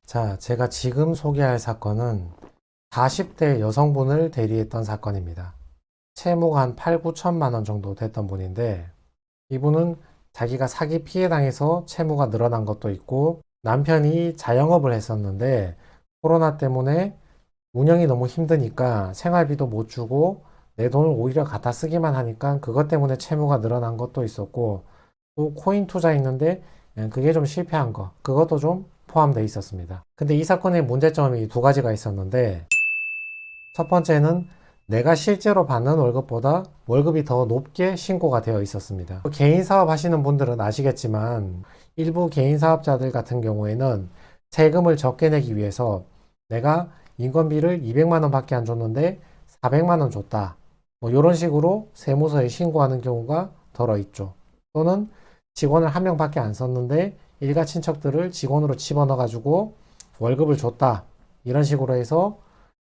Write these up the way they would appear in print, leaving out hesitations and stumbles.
자, 제가 지금 소개할 사건은 40대 여성분을 대리했던 사건입니다. 채무가 한 8, 9천만 원 정도 됐던 분인데, 이분은 자기가 사기 피해 당해서 채무가 늘어난 것도 있고, 남편이 자영업을 했었는데, 코로나 때문에 운영이 너무 힘드니까 생활비도 못 주고, 내 돈을 오히려 갖다 쓰기만 하니까 그것 때문에 채무가 늘어난 것도 있었고, 또 코인 투자했는데 그게 좀 실패한 거, 그것도 좀 포함되어 있었습니다. 근데 이 사건의 문제점이 두 가지가 있었는데, 첫 번째는 내가 실제로 받는 월급보다 월급이 더 높게 신고가 되어 있었습니다. 개인 사업 하시는 분들은 아시겠지만, 일부 개인 사업자들 같은 경우에는 세금을 적게 내기 위해서 내가 인건비를 200만 원 밖에 안 줬는데 400만 원 줬다, 뭐 이런 식으로 세무서에 신고하는 경우가 덜어 있죠. 또는 직원을 한 명밖에 안 썼는데 일가 친척들을 직원으로 집어넣어가지고 월급을 줬다, 이런 식으로 해서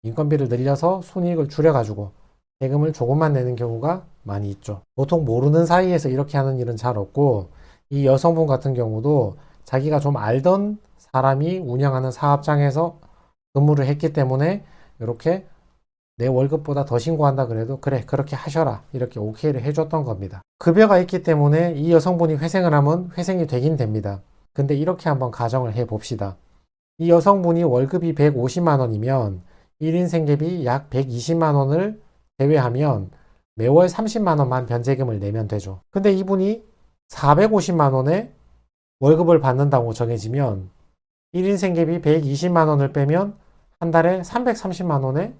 인건비를 늘려서 순이익을 줄여가지고 세금을 조금만 내는 경우가 많이 있죠. 보통 모르는 사이에서 이렇게 하는 일은 잘 없고, 이 여성분 같은 경우도 자기가 좀 알던 사람이 운영하는 사업장에서 근무를 했기 때문에 이렇게 내 월급보다 더 신고한다 그래도 그래 그렇게 하셔라 이렇게 오케이를 해줬던 겁니다. 급여가 있기 때문에 이 여성분이 회생을 하면 회생이 되긴 됩니다. 근데 이렇게 한번 가정을 해 봅시다. 이 여성분이 월급이 150만 원이면 1인 생계비 약 120만 원을 제외하면 매월 30만 원만 변제금을 내면 되죠. 근데 이분이 450만 원의 월급을 받는다고 정해지면 1인 생계비 120만 원을 빼면 한 달에 330만 원의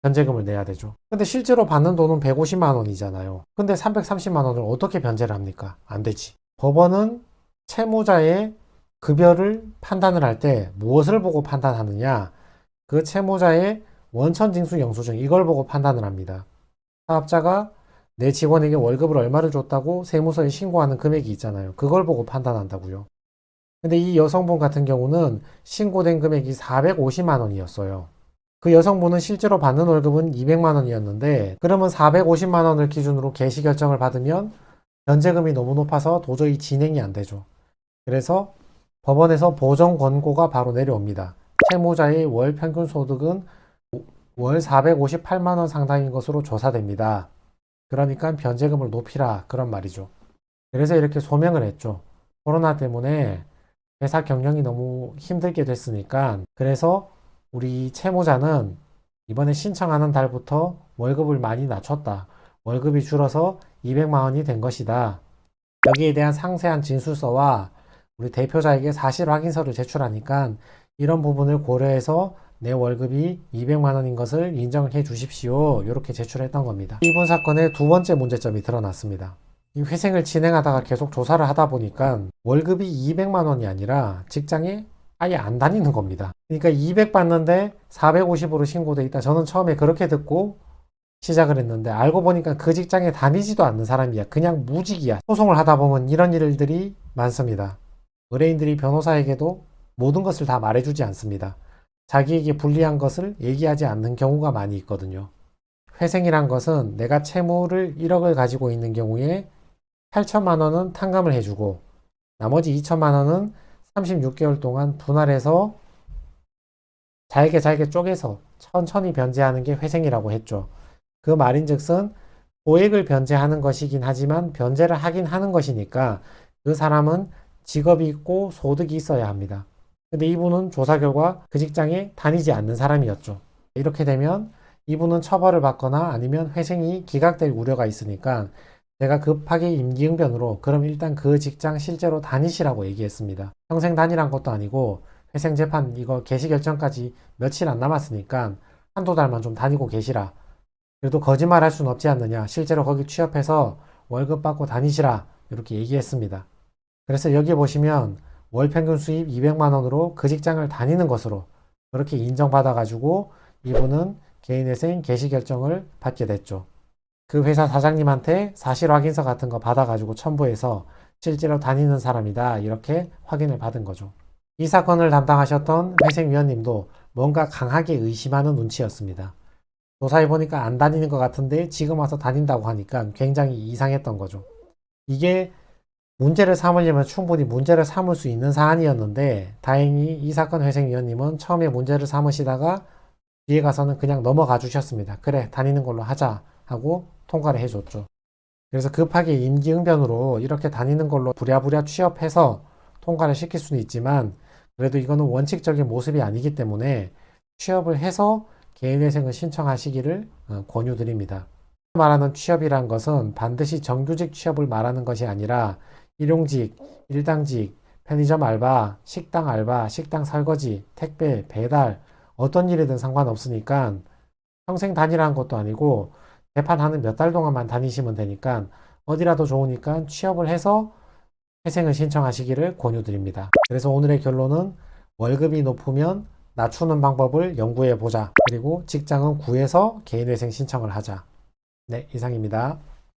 변제금을 내야 되죠. 근데 실제로 받는 돈은 150만 원이잖아요. 근데 330만 원을 어떻게 변제를 합니까? 안 되지. 법원은 채무자의 급여를 판단을 할 때 무엇을 보고 판단하느냐? 그 채무자의 원천징수 영수증, 이걸 보고 판단을 합니다. 사업자가 내 직원에게 월급을 얼마를 줬다고 세무서에 신고하는 금액이 있잖아요. 그걸 보고 판단한다고요. 근데 이 여성분 같은 경우는 신고된 금액이 450만 원이었어요. 그 여성분은 실제로 받는 월급은 200만 원이었는데, 그러면 450만 원을 기준으로 개시 결정을 받으면 변제금이 너무 높아서 도저히 진행이 안 되죠. 그래서 법원에서 보정 권고가 바로 내려옵니다. 채무자의 월 평균 소득은 월 458만 원 상당인 것으로 조사됩니다. 그러니까 변제금을 높이라, 그런 말이죠. 그래서 이렇게 소명을 했죠. 코로나 때문에 회사 경영이 너무 힘들게 됐으니까, 그래서 우리 채무자는 이번에 신청하는 달부터 월급을 많이 낮췄다. 월급이 줄어서 200만 원이 된 것이다. 여기에 대한 상세한 진술서와 우리 대표자에게 사실 확인서를 제출하니까 이런 부분을 고려해서 내 월급이 200만 원인 것을 인정을 해 주십시오, 이렇게 제출했던 겁니다. 이번 사건의 두 번째 문제점이 드러났습니다. 이 회생을 진행하다가 계속 조사를 하다 보니까 월급이 200만 원이 아니라 직장에 아예 안 다니는 겁니다. 그러니까 200 받는데 450으로 신고돼 있다. 저는 처음에 그렇게 듣고 시작을 했는데, 알고 보니까 그 직장에 다니지도 않는 사람이야. 그냥 무직이야. 소송을 하다 보면 이런 일들이 많습니다. 의뢰인들이 변호사에게도 모든 것을 다 말해주지 않습니다. 자기에게 불리한 것을 얘기하지 않는 경우가 많이 있거든요. 회생이란 것은 내가 채무를 1억을 가지고 있는 경우에 8천만 원은 탕감을 해주고 나머지 2천만 원은 36개월 동안 분할해서 잘게 잘게 쪼개서 천천히 변제하는 게 회생이라고 했죠. 그 말인즉슨 소액을 변제하는 것이긴 하지만 변제를 하긴 하는 것이니까 그 사람은 직업이 있고 소득이 있어야 합니다. 근데 이분은 조사 결과 그 직장에 다니지 않는 사람이었죠. 이렇게 되면 이분은 처벌을 받거나 아니면 회생이 기각될 우려가 있으니까 제가 급하게 임기응변으로 그럼 일단 그 직장 실제로 다니시라고 얘기했습니다. 평생 다니란 것도 아니고 회생 재판 이거 개시 결정까지 며칠 안 남았으니까 한두 달만 좀 다니고 계시라. 그래도 거짓말 할 수는 없지 않느냐. 실제로 거기 취업해서 월급 받고 다니시라. 이렇게 얘기했습니다. 그래서 여기 보시면 월 평균 수입 200만 원으로 그 직장을 다니는 것으로 그렇게 인정받아가지고 이분은 개인회생 개시 결정을 받게 됐죠. 그 회사 사장님한테 사실 확인서 같은 거 받아가지고 첨부해서 실제로 다니는 사람이다, 이렇게 확인을 받은 거죠. 이 사건을 담당하셨던 회생위원님도 뭔가 강하게 의심하는 눈치였습니다. 조사해보니까 안 다니는 것 같은데 지금 와서 다닌다고 하니까 굉장히 이상했던 거죠. 이게 문제를 삼으려면 충분히 문제를 삼을 수 있는 사안이었는데 다행히 이 사건 회생위원님은 처음에 문제를 삼으시다가 뒤에 가서는 그냥 넘어가 주셨습니다. 그래, 다니는 걸로 하자 하고 통과를 해줬죠. 그래서 급하게 임기응변으로 이렇게 다니는 걸로 부랴부랴 취업해서 통과를 시킬 수는 있지만 그래도 이거는 원칙적인 모습이 아니기 때문에 취업을 해서 개인회생을 신청하시기를 권유드립니다. 말하는 취업이란 것은 반드시 정규직 취업을 말하는 것이 아니라 일용직, 일당직, 편의점 알바, 식당 알바, 식당 설거지, 택배, 배달 어떤 일이든 상관없으니까 평생 다니라는 것도 아니고 개판하는 몇 달 동안만 다니시면 되니까 어디라도 좋으니까 취업을 해서 회생을 신청하시기를 권유드립니다. 그래서 오늘의 결론은 월급이 높으면 낮추는 방법을 연구해 보자. 그리고 직장은 구해서 개인회생 신청을 하자. 네, 이상입니다.